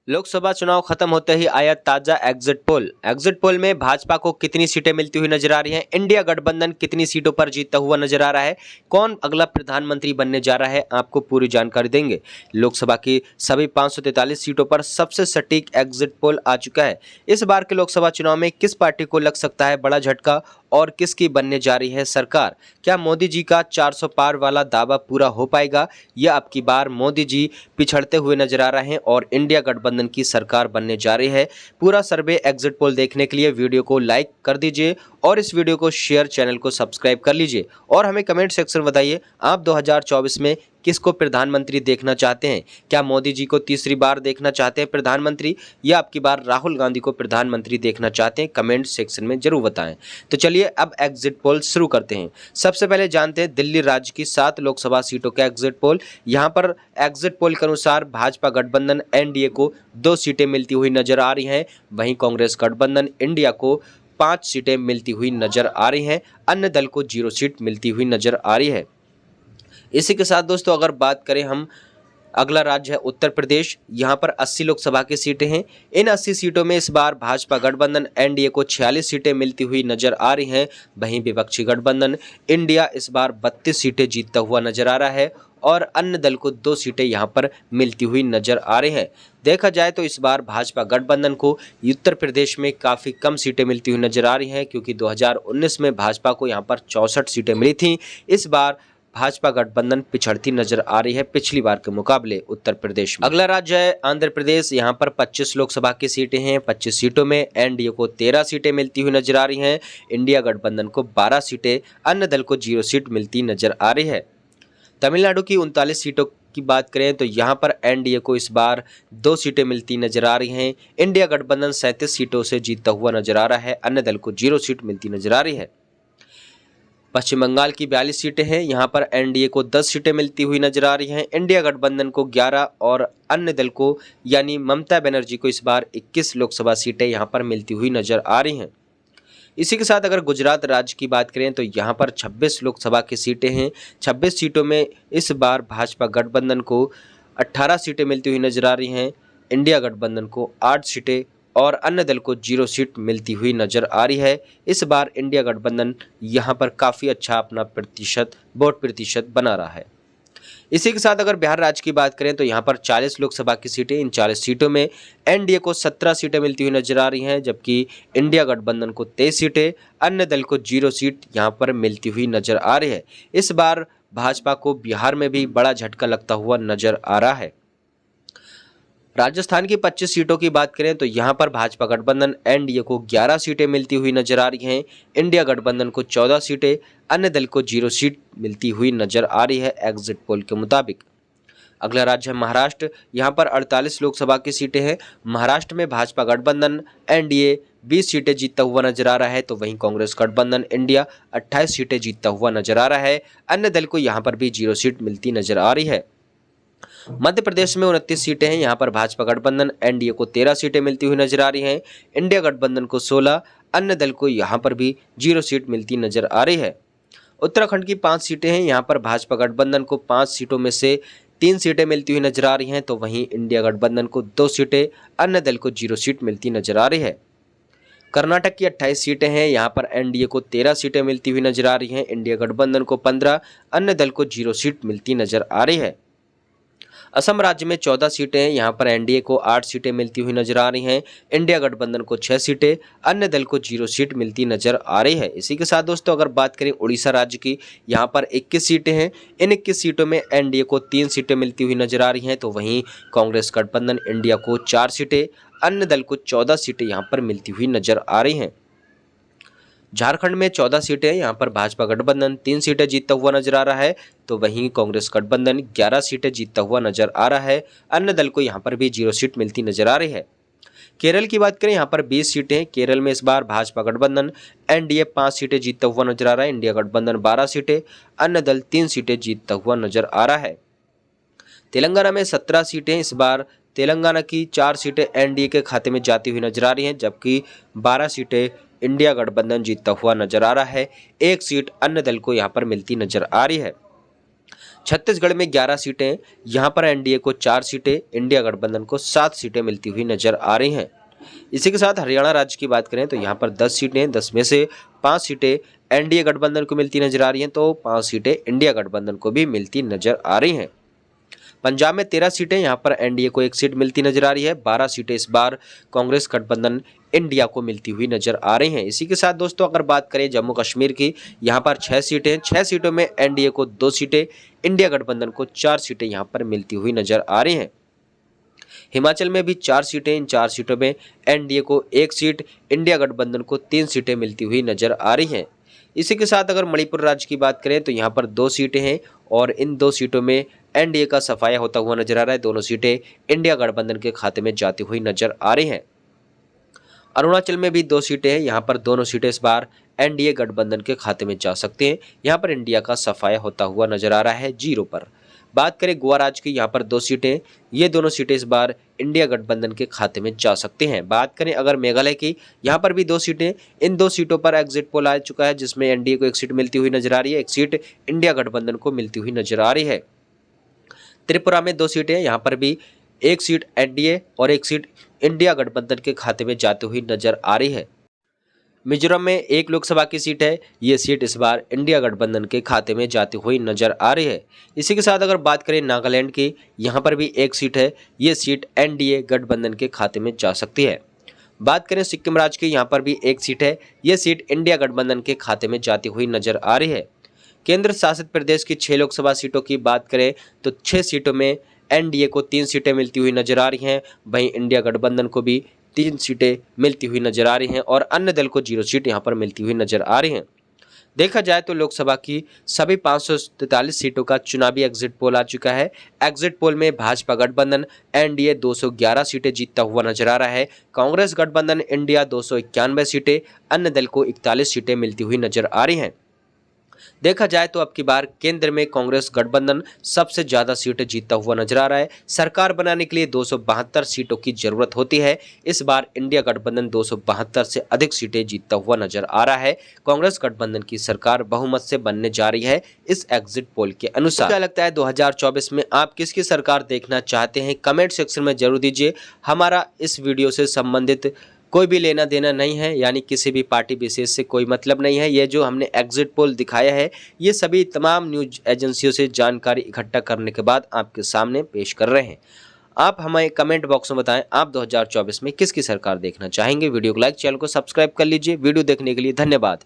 लोकसभा चुनाव खत्म होते ही आया ताजा एग्जिट पोल। एग्जिट पोल में भाजपा को कितनी सीटें मिलती हुई नजर आ रही हैं, इंडिया गठबंधन कितनी सीटों पर जीतता हुआ नजर आ रहा है, कौन अगला प्रधानमंत्री बनने जा रहा है, आपको पूरी जानकारी देंगे। लोकसभा की सभी 543 सीटों पर सबसे सटीक एग्जिट पोल आ चुका है। इस बार के लोकसभा चुनाव में किस पार्टी को लग सकता है बड़ा झटका और किसकी बनने जा रही है सरकार? क्या मोदी जी का 400 पार वाला दावा पूरा हो पाएगा या अब की बार मोदी जी पिछड़ते हुए नजर आ रहे हैं और इंडिया गठबंधन की सरकार बनने जा रही है? पूरा सर्वे एग्जिट पोल देखने के लिए वीडियो को लाइक कर दीजिए और इस वीडियो को शेयर, चैनल को सब्सक्राइब कर लीजिए और हमें कमेंट सेक्शन में बताइए आप 2024 में किसको प्रधानमंत्री देखना चाहते हैं। क्या मोदी जी को तीसरी बार देखना चाहते हैं प्रधानमंत्री या अब की बार राहुल गांधी को प्रधानमंत्री देखना चाहते हैं? कमेंट सेक्शन में जरूर बताएं। तो चलिए अब एग्जिट पोल शुरू करते हैं। सबसे पहले जानते हैं दिल्ली राज्य की 7 लोकसभा सीटों का एग्जिट पोल। यहां पर एग्जिट पोल के अनुसार भाजपा गठबंधन एनडीए को 2 सीटें मिलती हुई नजर आ रही हैं, वहीं कांग्रेस गठबंधन इंडिया को 5 सीटें मिलती हुई नजर आ रही हैं, अन्य दल को 0 सीट मिलती हुई नजर आ रही है। इसी के साथ दोस्तों अगर बात करें हम, अगला राज्य है उत्तर प्रदेश। यहां पर 80 लोकसभा की सीटें हैं। इन 80 सीटों में इस बार भाजपा गठबंधन एनडीए को 46 सीटें मिलती हुई नजर आ रही हैं, वहीं विपक्षी गठबंधन इंडिया इस बार 32 सीटें जीतता हुआ नजर आ रहा है और अन्य दल को 2 सीटें यहां पर मिलती हुई नजर आ रही हैं। देखा जाए तो इस बार भाजपा गठबंधन को उत्तर प्रदेश में काफ़ी कम सीटें मिलती हुई नजर आ रही हैं, क्योंकि 2019 में भाजपा को यहां पर 64 सीटें मिली थीं। इस बार भाजपा गठबंधन पिछड़ती नजर आ रही है पिछली बार के मुकाबले उत्तर प्रदेश में। अगला राज्य है आंध्र प्रदेश। यहां पर 25 लोकसभा की सीटें हैं। 25 सीटों में एनडीए को 13 सीटें मिलती हुई नजर आ रही हैं, इंडिया गठबंधन को 12 सीटें, अन्य दल को 0 सीट मिलती नजर आ रही है। तमिलनाडु की 39 सीटों की बात करें तो यहां पर एनडीए को इस बार 2 सीटें मिलती नजर आ रही हैं, इंडिया गठबंधन 37 सीटों से जीतता हुआ नजर आ रहा है, अन्य दल को 0 सीट मिलती नजर आ रही है। पश्चिम बंगाल की 42 सीटें हैं। यहां पर एनडीए को 10 सीटें मिलती हुई नजर आ रही हैं, इंडिया गठबंधन को 11 और अन्य दल को यानी ममता बनर्जी को इस बार 21 लोकसभा सीटें यहां पर मिलती हुई नजर आ रही हैं। इसी के साथ अगर गुजरात राज्य की बात करें तो यहां पर 26 लोकसभा की सीटें हैं। 26 सीटों में इस बार भाजपा गठबंधन को 18 सीटें मिलती हुई नजर आ रही हैं, इंडिया गठबंधन को 8 सीटें और अन्य दल को 0 सीट मिलती हुई नजर आ रही है। इस बार इंडिया गठबंधन यहां पर काफ़ी अच्छा अपना वोट प्रतिशत बना रहा है। इसी के साथ अगर बिहार राज्य की बात करें तो यहां पर 40 लोकसभा की सीटें, इन 40 सीटों में एनडीए को 17 सीटें मिलती हुई नजर आ रही हैं, जबकि इंडिया गठबंधन को 23 सीटें, अन्य दल को 0 सीट यहां पर मिलती हुई नजर आ रही है। इस बार भाजपा को बिहार में भी बड़ा झटका लगता हुआ नजर आ रहा है। राजस्थान की 25 सीटों की बात करें तो यहां पर भाजपा गठबंधन एनडीए को 11 सीटें मिलती हुई नजर आ रही हैं, इंडिया गठबंधन को 14 सीटें, अन्य दल को 0 सीट मिलती हुई नजर आ रही है एग्जिट पोल के मुताबिक। अगला राज्य है महाराष्ट्र। यहां पर 48 लोकसभा की सीटें हैं। महाराष्ट्र में भाजपा गठबंधन एनडीए 20 सीटें जीतता हुआ नजर आ रहा है, तो वहीं कांग्रेस गठबंधन इंडिया 28 सीटें जीतता हुआ नजर आ रहा है, अन्य दल को यहां पर भी 0 सीट मिलती नजर आ रही है। मध्य प्रदेश में 29 सीटें हैं। यहां पर भाजपा गठबंधन एनडीए को 13 सीटें मिलती हुई नजर आ रही हैं, इंडिया गठबंधन को 16, अन्य दल को यहां पर भी 0 सीट मिलती नजर आ रही है। उत्तराखंड की 5 सीटें हैं। यहां पर भाजपा गठबंधन को 5 सीटों में से 3 सीटें मिलती हुई नजर आ रही हैं, तो वहीं इंडिया गठबंधन को 2 सीटें, अन्य दल को 0 सीट मिलती नजर आ रही है। कर्नाटक की 28 सीटें हैं। यहां पर एनडीए को 13 सीटें मिलती हुई नजर आ रही हैं, इंडिया गठबंधन को 15, अन्य दल को 0 सीट मिलती नजर आ रही है। असम राज्य में 14 सीटें हैं। यहां पर एनडीए को 8 सीटें मिलती हुई नजर आ रही हैं, इंडिया गठबंधन को 6 सीटें, अन्य दल को 0 सीट मिलती नजर आ रही है। इसी के साथ दोस्तों अगर बात करें उड़ीसा राज्य की, यहां पर 21 सीटें हैं। इन 21 सीटों में एनडीए को 3 सीटें मिलती हुई नजर आ रही हैं, तो वहीं कांग्रेस गठबंधन इंडिया को 4 सीटें, अन्य दल को 14 सीटें यहां पर मिलती हुई नजर आ रही हैं। झारखंड में 14 सीटें हैं। यहाँ पर भाजपा गठबंधन 3 सीटें जीतता हुआ नजर आ रहा है, तो वहीं कांग्रेस गठबंधन 11 सीटें जीतता हुआ नजर आ रहा है, अन्य दल को यहाँ पर भी 0 सीट मिलती नजर आ रही है। केरल की बात करें, यहाँ पर 20 सीटें हैं। केरल में इस बार भाजपा गठबंधन एनडीए 5 सीटें जीतता हुआ नजर आ रहा है, इंडिया गठबंधन 12 सीटें, अन्य दल 3 सीटें जीतता हुआ नजर आ रहा है। तेलंगाना में 17 सीटें। इस बार तेलंगाना की 4 सीटें एनडीए के खाते में जाती हुई नजर आ रही हैं, जबकि 12 सीटें इंडिया गठबंधन जीतता हुआ नजर आ रहा है, 1 सीट अन्य दल को यहां पर मिलती नजर आ रही है। छत्तीसगढ़ में 11 सीटें, यहाँ पर एनडीए को 4 सीटें, इंडिया गठबंधन को 7 सीटें मिलती हुई नजर आ रही हैं। इसी के साथ हरियाणा राज्य की बात करें तो यहाँ पर 10 सीटें, 10 में से 5 सीटें एनडीए गठबंधन को मिलती नजर आ रही हैं, तो 5 सीटें इंडिया गठबंधन को भी मिलती नजर आ रही हैं। पंजाब में 13 सीटें, यहाँ पर एनडीए को 1 सीट मिलती नजर आ रही है। 12 सीटें इस बार कांग्रेस गठबंधन इंडिया को मिलती हुई नजर आ रही हैं। इसी के साथ दोस्तों अगर बात करें जम्मू कश्मीर की, यहाँ पर 6 सीटें, 6 सीटों में एनडीए को 2 सीटें, इंडिया गठबंधन को 4 सीटें यहाँ पर मिलती हुई नजर आ रही हैं। हिमाचल में भी 4 सीटें, इन 4 सीटों में एनडीए को 1 सीट, इंडिया गठबंधन को 3 सीटें मिलती हुई नजर आ रही हैं। इसी के साथ अगर मणिपुर राज्य की बात करें तो यहाँ पर 2 सीटें हैं और इन 2 सीटों में एनडीए का सफाया होता हुआ नजर आ रहा है। दोनों सीटें इंडिया गठबंधन के खाते में जाती हुई नजर आ रही हैं। अरुणाचल में भी 2 सीटें हैं, यहाँ पर दोनों सीटें इस बार एनडीए गठबंधन के खाते में जा सकते हैं। यहाँ पर इंडिया का सफाया होता हुआ नजर आ रहा है 0 पर। बात करें गोवा राज्य की, यहाँ पर 2 सीटें, ये दोनों सीटें इस बार इंडिया गठबंधन के खाते में जा सकते हैं। बात करें अगर मेघालय की, यहाँ पर भी 2 सीटें, इन 2 सीटों पर एग्जिट पोल आ चुका है जिसमें एनडीए को 1 सीट मिलती हुई नजर आ रही है, 1 सीट इंडिया गठबंधन को मिलती हुई नजर आ रही है। त्रिपुरा में 2 सीटें, यहाँ पर भी 1 सीट एनडीए और 1 सीट इंडिया गठबंधन के खाते में जाती हुई नजर आ रही है। मिजोरम में 1 लोकसभा की सीट है, ये सीट इस बार इंडिया गठबंधन के खाते में जाती हुई नजर आ रही है। इसी के साथ अगर बात करें नागालैंड की, यहाँ पर भी 1 सीट है, ये सीट एनडीए गठबंधन के खाते में जा सकती है। बात करें सिक्किम राज्य की, यहाँ पर भी 1 सीट है, ये सीट इंडिया गठबंधन के खाते में जाती हुई नजर आ रही है। केंद्र शासित प्रदेश की 6 लोकसभा सीटों की बात करें तो 6 सीटों में एनडीए को 3 सीटें मिलती हुई नजर आ रही हैं, वहीं इंडिया गठबंधन को भी 3 सीटें मिलती हुई नजर आ रही हैं और अन्य दल को 0 सीट यहां पर मिलती हुई नजर आ रही हैं। देखा जाए तो लोकसभा की सभी 543 सीटों का चुनावी एग्जिट पोल आ चुका है। एग्जिट पोल में भाजपा गठबंधन एनडीए 211 सीटें जीतता हुआ नजर आ रहा है। कांग्रेस गठबंधन इंडिया 291 सीटें, अन्य दल को 41 सीटें मिलती हुई नजर आ रही हैं। देखा जाए तो अब की बार केंद्र में कांग्रेस गठबंधन सबसे ज्यादा सीटें जीतता हुआ नजर आ रहा है। सरकार बनाने के लिए 272 सीटों की जरूरत होती है। इस बार इंडिया गठबंधन 272 से अधिक सीटें जीतता हुआ नजर आ रहा है। कांग्रेस गठबंधन की सरकार बहुमत से बनने जा रही है इस एग्जिट पोल के अनुसार। क्या लगता है 2024 में आप किसकी सरकार देखना चाहते हैं, कमेंट सेक्शन में जरूर दीजिए। हमारा इस वीडियो से संबंधित कोई भी लेना देना नहीं है, यानी किसी भी पार्टी विशेष से कोई मतलब नहीं है। ये जो हमने एग्जिट पोल दिखाया है ये सभी तमाम न्यूज एजेंसियों से जानकारी इकट्ठा करने के बाद आपके सामने पेश कर रहे हैं। आप हमें कमेंट बॉक्स में बताएं आप 2024 में किसकी सरकार देखना चाहेंगे। वीडियो को लाइक, चैनल को सब्सक्राइब कर लीजिए। वीडियो देखने के लिए धन्यवाद।